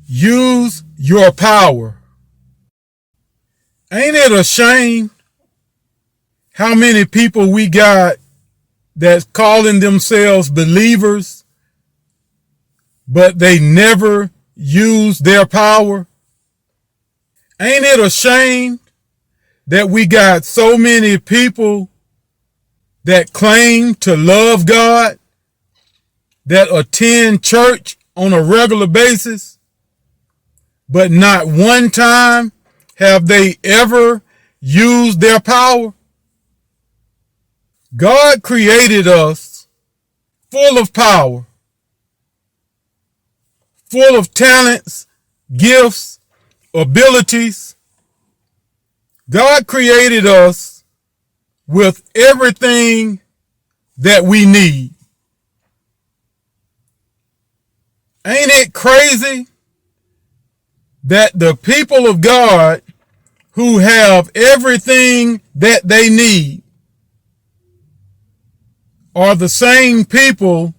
Use your power. Ain't it a shame how many people we got that's calling themselves believers, but they never use their power? Ain't it a shame that we got so many people that claim to love God, that attend church on a regular basis, but not one time have they ever used their power? God created us full of power, full of talents, gifts, abilities. God created us with everything that we need. Ain't it crazy that the people of God who have everything that they need are the same people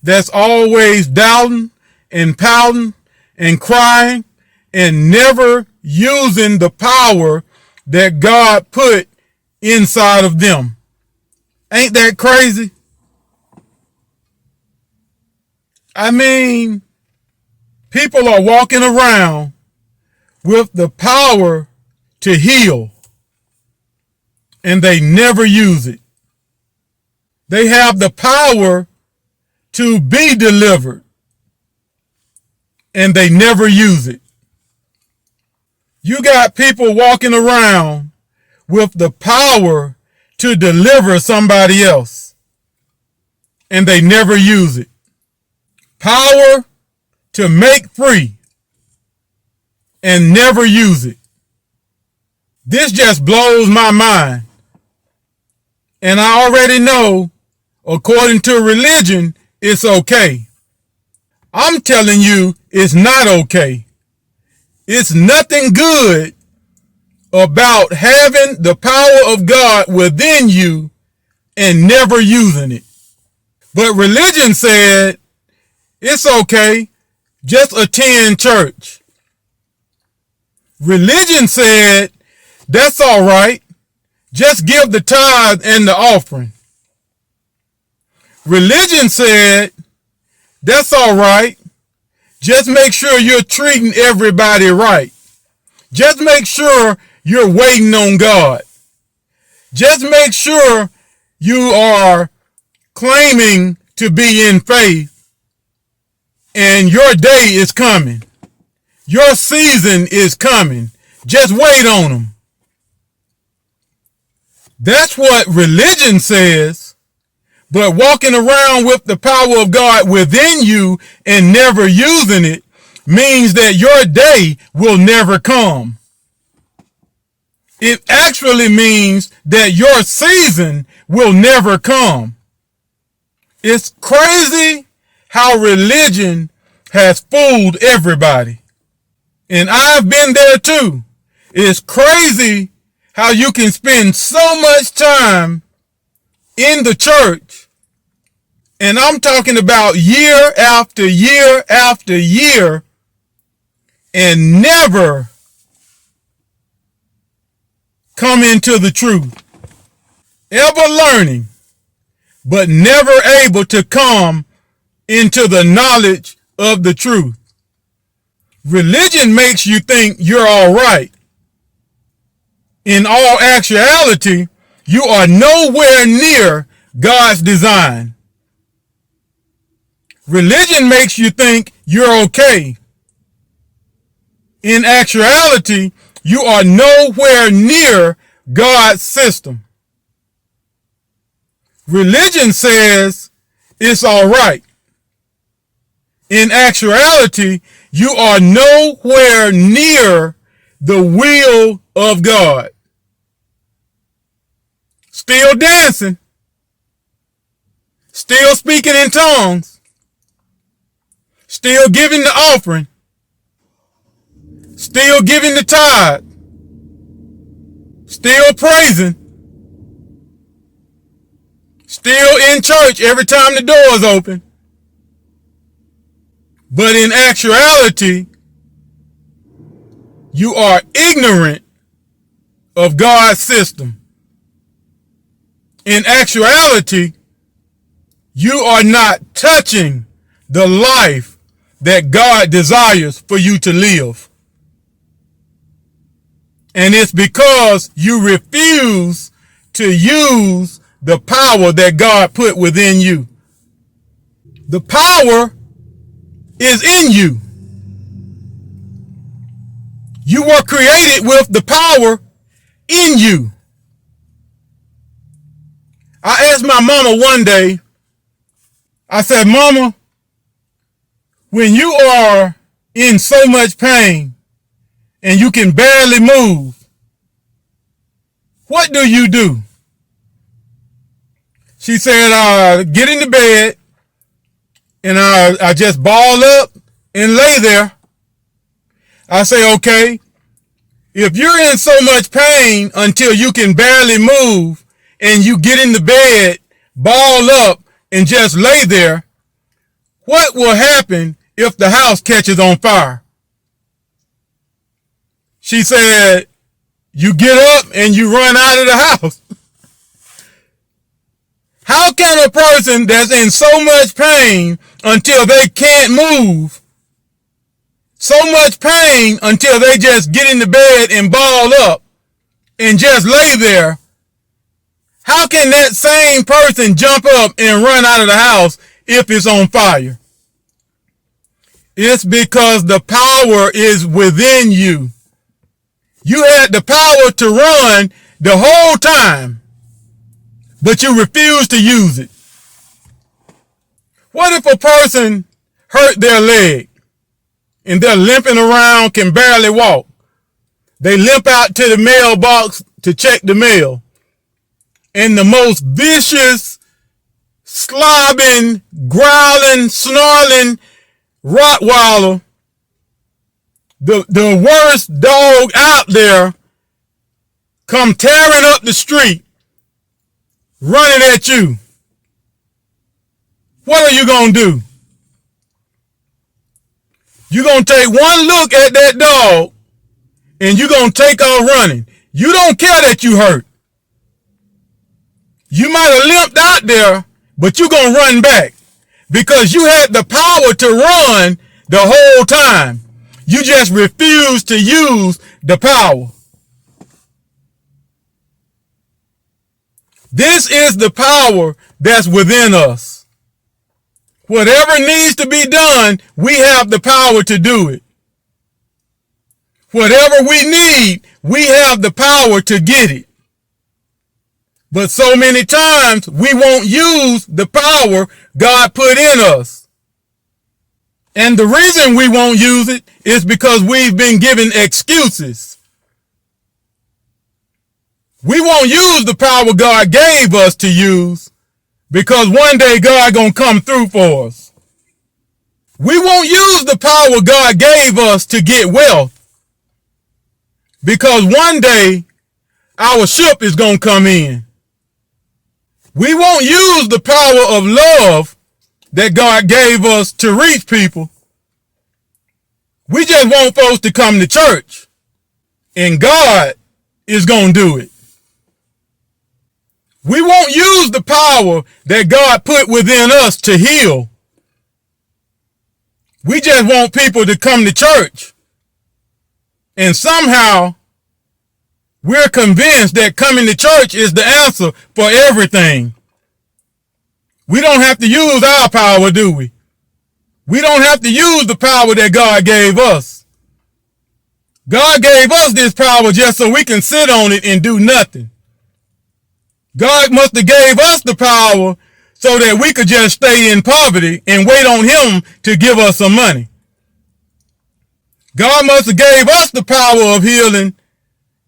that's always doubting and pouting and crying and never using the power that God put inside of them? Ain't that crazy? I mean, people are walking around with the power to heal, and they never use it. They have the power to be delivered, and they never use it. You got people walking around with the power to deliver somebody else, and they never use it. Power to make free, and never use it. This just blows my mind. And I already know, according to religion, it's okay. I'm telling you, it's not okay. It's nothing good about having the power of God within you and never using it. But religion said, it's okay, just attend church. Religion said, that's all right, just give the tithe and the offering. Religion said, that's all right, just make sure you're treating everybody right. Just make sure you're waiting on God. Just make sure you are claiming to be in faith, and your day is coming. Your season is coming. Just wait on them. That's what religion says. But walking around with the power of God within you and never using it means that your day will never come. It actually means that your season will never come. It's crazy how religion has fooled everybody. And I've been there too. It's crazy how you can spend so much time in the church, and I'm talking about year after year after year, and never come into the truth. Ever learning, but never able to come into the knowledge of the truth. Religion makes you think you're all right. In all actuality, you are nowhere near God's design. Religion makes you think you're okay. In actuality, you are nowhere near God's system. Religion says it's all right. In actuality, you are nowhere near the will of God. Still dancing, still speaking in tongues, still giving the offering, still giving the tithe, still praising, still in church every time the door is open. But in actuality, You are ignorant of God's system. In actuality, you are not touching the life that God desires for you to live. And it's because you refuse to use the power that God put within you. The power is in you. You were created with the power in you. I asked my mama one day, I said, Mama, when you are in so much pain and you can barely move, what do you do? She said, get in the bed and I just ball up and lay there. I say, okay, if you're in so much pain until you can barely move and you get in the bed, ball up and just lay there, what will happen if the house catches on fire? She said, you get up and you run out of the house. How can a person that's in so much pain until they can't move, so much pain until they just get in the bed and ball up and just lay there, how can that same person jump up and run out of the house if it's on fire? It's because the power is within you. You had the power to run the whole time, but you refuse to use it. What if a person hurt their leg and they're limping around, can barely walk? They limp out to the mailbox to check the mail, and the most vicious, slobbing, growling, snarling Rottweiler, the worst dog out there, come tearing up the street, running at you. What are you going to do? You're going to take one look at that dog and you're going to take off running. You don't care that you hurt. You might have limped out there, but you're going to run back because you had the power to run the whole time. You just refuse to use the power. This is the power that's within us. Whatever needs to be done, we have the power to do it. Whatever we need, we have the power to get it. But so many times, we won't use the power God put in us. And the reason we won't use it is because we've been given excuses. We won't use the power God gave us to use because one day God gonna come through for us. We won't use the power God gave us to get wealth because one day our ship is gonna come in. We won't use the power of love that God gave us to reach people. We just want folks to come to church, and God is gonna do it. We won't use the power that God put within us to heal. We just want people to come to church. And somehow we're convinced that coming to church is the answer for everything. We don't have to use our power, do we? We don't have to use the power that God gave us. God gave us this power just so we can sit on it and do nothing. God must have gave us the power so that we could just stay in poverty and wait on him to give us some money. God must have gave us the power of healing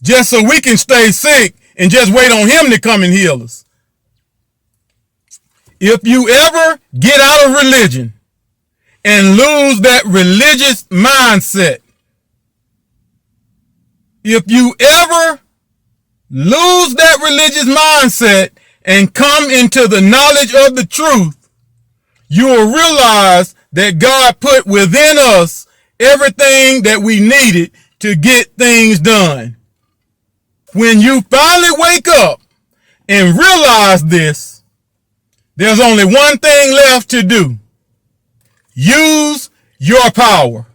just so we can stay sick and just wait on him to come and heal us. If you ever get out of religion and lose that religious mindset, if you ever lose that religious mindset and come into the knowledge of the truth, you will realize that God put within us everything that we needed to get things done. When you finally wake up and realize this, there's only one thing left to do. Use your power.